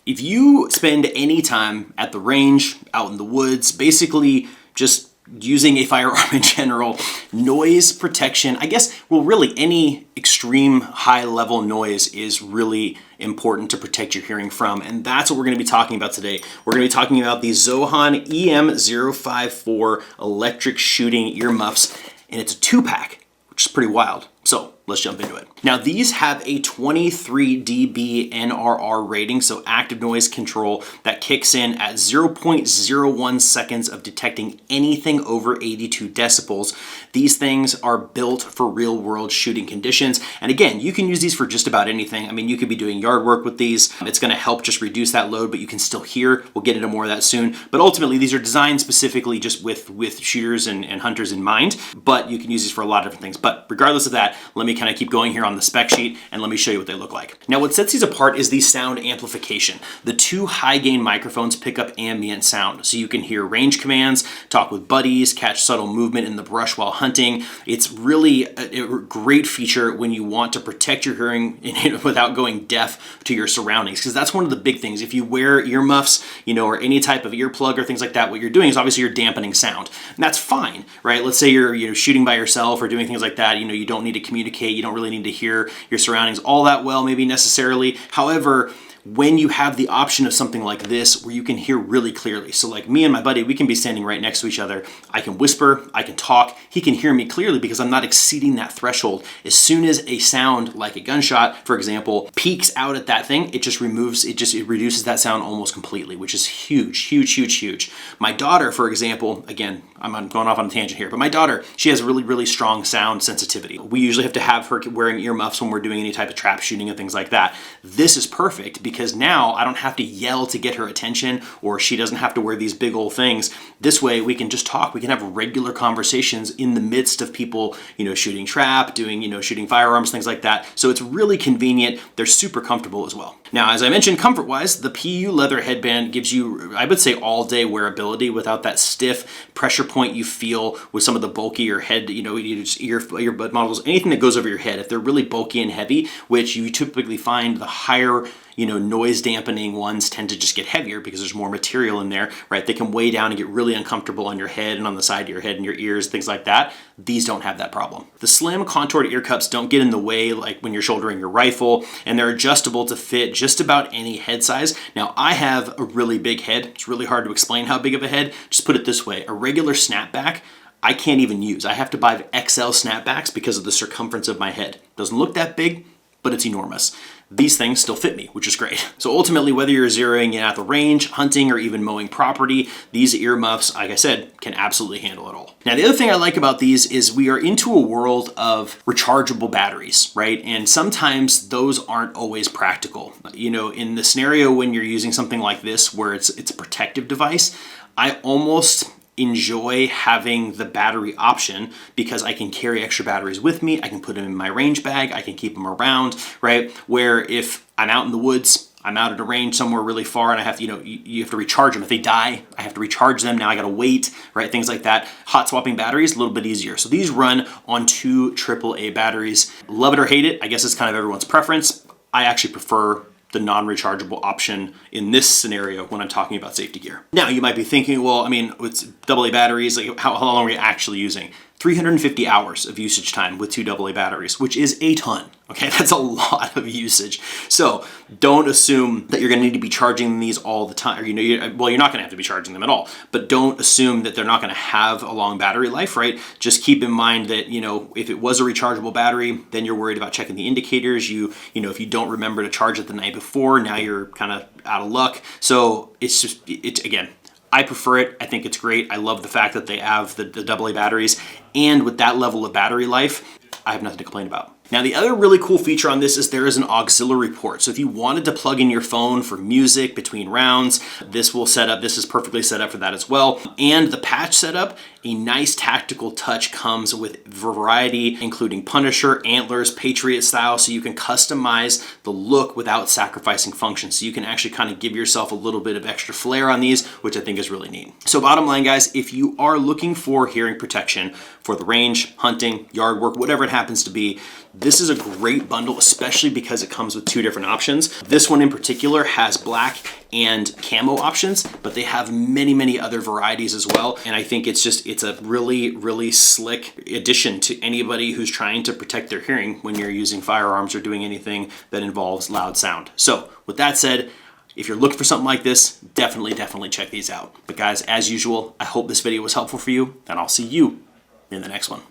If you spend any time at the range, out in the woods, basically just using a firearm in general, noise protection, I guess, well, really any extreme high level noise is really important to protect your hearing from. And that's what we're going to be talking about today. We're going to be talking about the ZOHAN EM054 electric shooting earmuffs. And it's a 2-pack, which is pretty wild. So let's jump into it. Now these have a 23 dB NRR rating, so active noise control, that kicks in at 0.01 seconds of detecting anything over 82 decibels. These things are built for real world shooting conditions. And again, you can use these for just about anything. I mean, you could be doing yard work with these. It's gonna help just reduce that load, but you can still hear. We'll get into more of that soon. But ultimately, these are designed specifically just with shooters and hunters in mind, but you can use these for a lot of different things. But regardless of that, let me kind of keep going here on the spec sheet and let me show you what they look like. Now what sets these apart is the sound amplification. The 2 high gain microphones pick up ambient sound, so you can hear range commands, talk with buddies, catch subtle movement in the brush while hunting. It's really a great feature when you want to protect your hearing without going deaf to your surroundings, because that's one of the big things. If you wear earmuffs, or any type of earplug or things like that, what you're doing is obviously you're dampening sound. And that's fine, right? Let's say you're shooting by yourself or doing things like that. You don't need to communicate. You don't really need to hear your surroundings all that well, maybe necessarily. However, when you have the option of something like this where you can hear really clearly. So like me and my buddy, we can be standing right next to each other. I can whisper, I can talk. He can hear me clearly because I'm not exceeding that threshold. As soon as a sound like a gunshot, for example, peaks out at that thing, it reduces that sound almost completely, which is huge, huge, huge, huge. My daughter, for example, again, I'm going off on a tangent here, but my daughter, she has really, really strong sound sensitivity. We usually have to have her wearing earmuffs when we're doing any type of trap shooting and things like that. This is perfect because now I don't have to yell to get her attention, or she doesn't have to wear these big old things. This way we can just talk. We can have regular conversations in the midst of people, shooting trap, doing, shooting firearms, things like that. So it's really convenient. They're super comfortable as well. Now, as I mentioned, comfort-wise, the PU leather headband gives you, I would say, all-day wearability without that stiff pressure point you feel with some of the bulkier head, earbud models, anything that goes over your head. If they're really bulky and heavy, which you typically find the higher noise dampening ones tend to just get heavier because there's more material in there, right? They can weigh down and get really uncomfortable on your head and on the side of your head and your ears, things like that. These don't have that problem. The slim contoured ear cups don't get in the way like when you're shouldering your rifle, and they're adjustable to fit just about any head size. Now, I have a really big head. It's really hard to explain how big of a head. Just put it this way, a regular snapback, I can't even use. I have to buy XL snapbacks because of the circumference of my head. Doesn't look that big, but it's enormous. These things still fit me, which is great. So ultimately, whether you're zeroing in at the range, hunting, or even mowing property, these earmuffs, like I said, can absolutely handle it all. Now, the other thing I like about these is we are into a world of rechargeable batteries, right? And sometimes those aren't always practical. In the scenario when you're using something like this, where it's a protective device, I almost enjoy having the battery option because I can carry extra batteries with me. I can put them in my range bag. I can keep them around, right? Where if I'm out in the woods, I'm out at a range somewhere really far and I have to, you have to recharge them. If they die, I have to recharge them. Now I got to wait, right? Things like that. Hot swapping batteries, a little bit easier. So these run on 2 AAA batteries. Love it or hate it. I guess it's kind of everyone's preference. I actually prefer the non-rechargeable option in this scenario when I'm talking about safety gear. Now you might be thinking, well, it's AA batteries, like how long are we actually using? 350 hours of usage time with 2 AA batteries, which is a ton. Okay, that's a lot of usage. So don't assume that you're gonna need to be charging these all the time. Or, you're not gonna have to be charging them at all, but don't assume that they're not gonna have a long battery life, right? Just keep in mind that, if it was a rechargeable battery, then you're worried about checking the indicators. If you don't remember to charge it the night before, now you're kind of out of luck. So again, I prefer it. I think it's great. I love the fact that they have the AA batteries, and with that level of battery life, I have nothing to complain about. Now, the other really cool feature on this is there is an auxiliary port. So if you wanted to plug in your phone for music between rounds, this is perfectly set up for that as well. And the patch setup, a nice tactical touch, comes with variety, including Punisher, Antlers, Patriot style, so you can customize the look without sacrificing function. So you can actually kind of give yourself a little bit of extra flair on these, which I think is really neat. So bottom line, guys, if you are looking for hearing protection for the range, hunting, yard work, whatever it happens to be, this is a great bundle, especially because it comes with 2 different options. This one in particular has black and camo options, but they have many other varieties as well. And I think it's a really slick addition to anybody who's trying to protect their hearing when you're using firearms or doing anything that involves loud sound. So with that said, if you're looking for something like this, definitely check these out. But guys, as usual, I hope this video was helpful for you, and I'll see you in the next one.